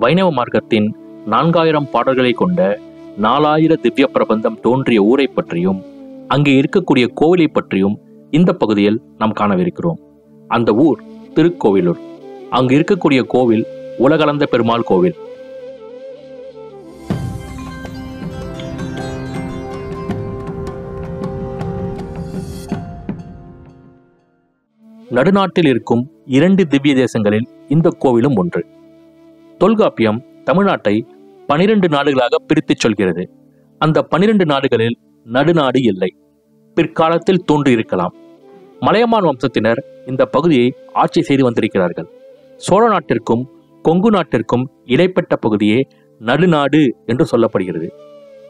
வைணவ மார்க்கத்தின் 4000 பாடல்களை கொண்ட 4000 திவ்ய பிரபந்தம் தோன்றிய ஊரை பற்றியும் அங்கே இருக்கக்கூடிய கோவிலை பற்றியும் இந்த பகுதியில் நாம் காணவிருக்கிறோம். அந்த ஊர் திருக்கோவிலூர். அங்கு இருக்கக்கூடிய கோவில் உலகளந்த பெருமாள் கோவில். நடுநாட்டில் இருக்கும் 2 திவ்ய தேசங்களில் இந்த கோவிலும் ஒன்று. தொல்காப்பியம் தமிழ்நாட்டை 12 நாடுகளாக பிரித்துச் சொல்கிறது. அந்த 12 நாடுகளில் நடுநாடு இல்லை, பிற்காலத்தில் தோன்றியிருக்கலாம். மலையமான் வம்சத்தினர் இந்த பகுதியை ஆட்சி செய்து வந்திருக்கிறார்கள். சோழ நாட்டிற்கும் கொங்கு நாட்டிற்கும் இடைப்பட்ட பகுதியே நடுநாடு என்று சொல்லப்படுகிறது.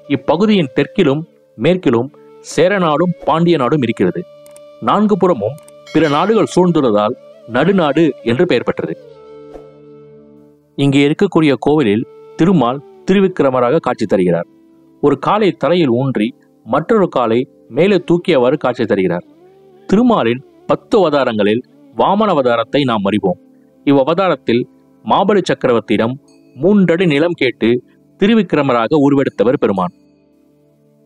இப்பகுதியின் தெற்கிலும் மேற்கிலும் சேர நாடும் பாண்டிய நாடும் இருக்கிறது. 4 புறமும் பிற நாடுகள் சூழ்ந்துள்ளதால் நடுநாடு என்று பெயர் பெற்றது. இங்கே இருக்கக்கூடிய கோவிலில் திருமால் திருவிக்கிரமராக காட்சி தருகிறார். ஒரு காலை தரையில் ஊன்றி மற்றொரு காலை மேலே தூக்கியவாறு காட்சி தருகிறார். திருமாலின் 10 அவதாரங்களில் வாமன அவதாரத்தை நாம் அறிவோம். இவ்வவதாரத்தில் மாபலி சக்கரவர்த்தியிடம் 3 அடி நிலம் கேட்டு திருவிக்கிரமராக உருவெடுத்தவர் பெருமான்.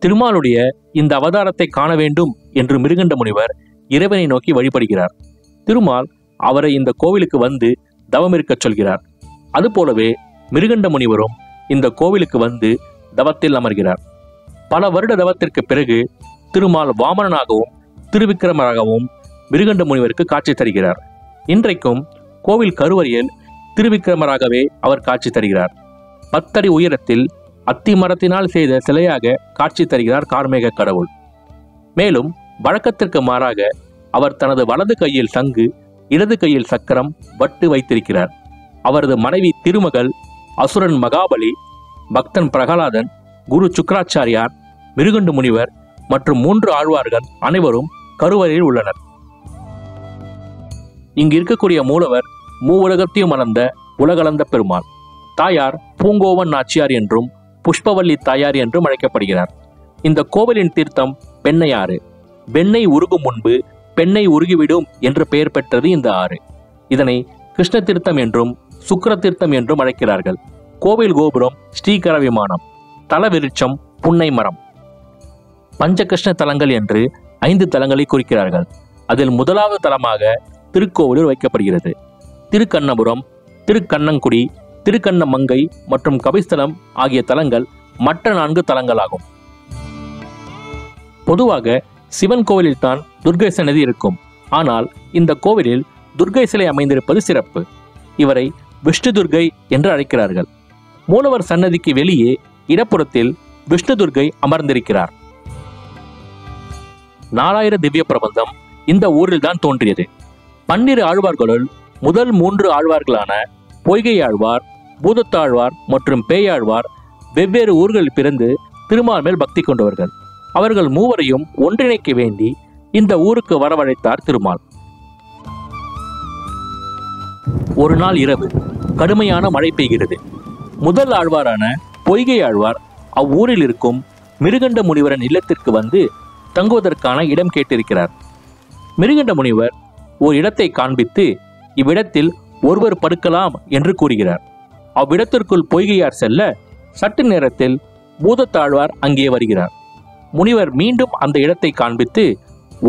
திருமாலுடைய இந்த அவதாரத்தை காண வேண்டும் என்று மிருகண்ட முனிவர் இறைவனை நோக்கி வழிபடுகிறார். திருமால் அவரை இந்த கோவிலுக்கு வந்து தவம் இருக்கச் சொல்கிறார். அதுபோலவே மிருகண்ட முனிவரும் இந்த கோவிலுக்கு வந்து தவத்தில் அமர்கிறார். பல வருட தவத்திற்கு பிறகு திருமால் வாமனனாகவும் திருவிக்கிரமராகவும் மிருகண்ட முனிவருக்கு காட்சி தருகிறார். இன்றைக்கும் கோவில் கருவறையில் திருவிக்கிரமராகவே அவர் காட்சி தருகிறார். 10 அடி உயரத்தில் அத்தி மரத்தினால் செய்த சிலையாக காட்சி தருகிறார் கார்மேக கடவுள். மேலும் வழக்கத்திற்கு மாறாக அவர் தனது வலது கையில் சங்கு, இடது கையில் சக்கரம் வட்டு வைத்திருக்கிறார். அவரது மனைவி திருமகள் அசுரன் மகாபலி, பக்தன் பிரகலாதன், குரு சுக்கராச்சாரியார், மிருகண்டு முனிவர் மற்றும் 3 ஆழ்வார்கள் அனைவரும் கருவறையில் உள்ளனர். இங்கு இருக்கக்கூடிய மூலவர் மூவுலகத்தையும் அளந்த உலகளந்த பெருமாள். தாயார் பூங்கோவன் நாச்சியார் என்றும் புஷ்பவல்லி தாயார் என்றும் அழைக்கப்படுகிறார். இந்த கோவிலின் தீர்த்தம் பெண்ணையாறு. வெண்ணெய் உருகும் முன்பு பெண்ணை உருகிவிடும் என்று பெயர் பெற்றது இந்த ஆறு. இதனை கிருஷ்ண தீர்த்தம் என்றும் சுக்கிர தீர்த்தம் என்றும் அழைக்கிறார்கள். கோவில் கோபுரம் ஸ்ரீகர விமானம். தல விருட்சம் புன்னை மரம். பஞ்சகிருஷ்ண தலங்கள் என்று 5 தலங்களை குறிக்கிறார்கள். அதில் முதலாவது தலமாக திருக்கோவிலூர் வைக்கப்படுகிறது. திருக்கண்ணபுரம், திருக்கண்ணங்குடி, திருக்கண்ணமங்கை மற்றும் கபிஸ்தலம் ஆகிய தலங்கள் மற்ற 4 தலங்களாகும். பொதுவாக சிவன் கோவிலில் தான் துர்க்கை சன்னதி இருக்கும். ஆனால் இந்த கோவிலில் துர்க்கை சிலை அமைந்திருப்பது சிறப்பு. இவரை விஷ்ணு துர்க்கை என்று அழைக்கிறார்கள். மூலவர் சன்னதிக்கு வெளியே இடப்புறத்தில் விஷ்ணு துர்க்கை அமர்ந்திருக்கிறார். 4000 திவ்ய பிரபந்தம் இந்த ஊரில் தான் தோன்றியது. 12 ஆழ்வார்களுள் முதல் 3 ஆழ்வார்களான பொய்கை ஆழ்வார், பூதத்தாழ்வார் மற்றும் பேயாழ்வார் வெவ்வேறு ஊர்களில் பிறந்து திருமால் மேல் பக்தி கொண்டவர்கள். அவர்கள் மூவரையும் ஒன்றிணைக்க வேண்டி இந்த ஊருக்கு வரவழைத்தார் திருமால். ஒரு நாள் இரவு கடுமையான மழை பெய்கிறது. முதல் ஆழ்வாரான பொய்கை ஆழ்வார் அவ்வூரில் இருக்கும் மிருகண்ட முனிவரின் இல்லத்திற்கு வந்து தங்குவதற்கான இடம் கேட்டிருக்கிறார். மிருகண்ட முனிவர் ஒரு இடத்தை காண்பித்து இவ்விடத்தில் ஒருவர் படுக்கலாம் என்று கூறுகிறார். அவ்விடத்திற்குள் பொய்கையார் செல்ல சற்று நேரத்தில் பூதத்தாழ்வார் அங்கே வருகிறார். முனிவர் மீண்டும் அந்த இடத்தை காண்பித்து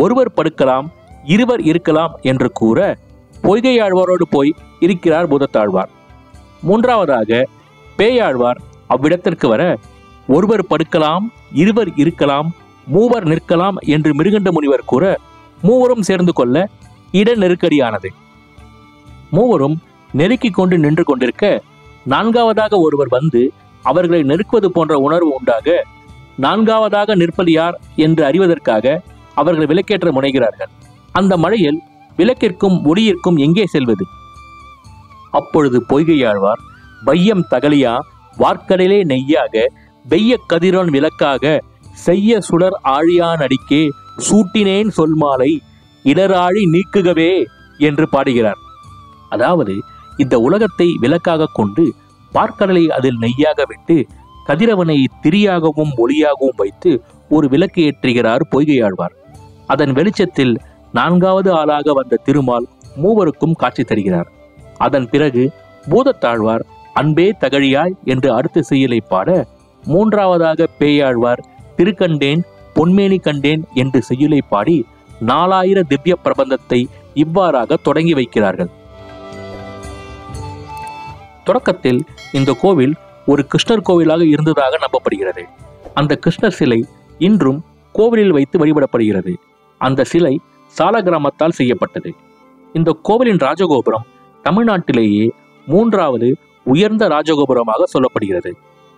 ஒருவர் படுக்கலாம், இருவர் இருக்கலாம் என்று கூற பொய்கையாழ்வாரோடு போய் இருக்கிறார் பூதத்தாழ்வார். 3ஆவதாக பேயாழ்வார் அவ்விடத்திற்கு வர ஒருவர் படுக்கலாம், இருவர் இருக்கலாம், மூவர் நிற்கலாம் என்று மிருகண்ட முனிவர் கூற மூவரும் சேர்ந்து கொள்ள இட நெருக்கடியானது. மூவரும் நெருக்கிக் கொண்டு நின்று கொண்டிருக்க 4ஆவதாக ஒருவர் வந்து அவர்களை நெருக்குவது போன்ற உணர்வு உண்டாக 4ஆவதாக நிற்பது யார் என்று அறிவதற்காக அவர்கள் விளக்கேற்ற முனைகிறார்கள். அந்த மழையில் விளக்கிற்கும் ஒளியிற்கும் எங்கே செல்வது? அப்பொழுது பொய்கையாழ்வார் வையம் தகலியா வார்க்கடலே நெய்யாக வெய்ய கதிரோன் விளக்காக செய்ய சுடர் ஆழியான் அடிக்கே சூட்டினேன் சொல்மாலை இடராழி நீக்குகவே என்று பாடுகிறார். அதாவது இந்த உலகத்தை விளக்காக கொண்டு பார்க்கடலை அதில் நெய்யாக விட்டு கதிரவனை திரியாகவும் ஒளியாகவும் வைத்து ஒரு விளக்கு ஏற்றுகிறார் பொய்கையாழ்வார். அதன் வெளிச்சத்தில் 4ஆவது ஆளாக வந்த திருமால் மூவருக்கும் காட்சி தருகிறார். அதன் பிறகு பூதத்தாழ்வார் அன்பே தகழியாய் என்று அடுத்த செய்யுளை பாட, மூன்றாவதாக பேயாழ்வார் திருக்கண்டேன் பொன்மேனி கண்டேன் என்று செய்யுளை பாடி 4000 திவ்ய பிரபந்தத்தை இவ்வாறாக தொடங்கி வைக்கிறார்கள். தொடக்கத்தில் இந்த கோவில் ஒரு கிருஷ்ணர் கோவிலாக இருந்ததாக நம்பப்படுகிறது. அந்த கிருஷ்ணர் சிலை இன்றும் கோவிலில் வைத்து வழிபடப்படுகிறது. அந்த சிலை சால கிராமத்தால் செய்யப்பட்டது. இந்த கோவிலின் ராஜகோபுரம் தமிழ்நாட்டிலேயே 3வது உயர்ந்த ராஜகோபுரமாக சொல்லப்படுகிறது.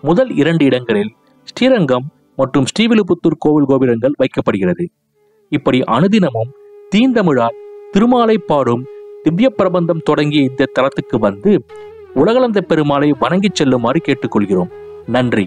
முதல் 2 இடங்களில் ஸ்ரீரங்கம் மற்றும் ஸ்ரீவில்லிபுத்தூர் கோவில் கோபுரங்கள் வைக்கப்படுகிறது. இப்படி அனுதினமும் தீந்தமிழால் திருமாலை பாடும் திவ்ய பிரபந்தம் தொடங்கிய இந்த தலத்துக்கு வந்து உலகளந்த பெருமாளை வணங்கி செல்லுமாறு கேட்டுக்கொள்கிறோம். நன்றி.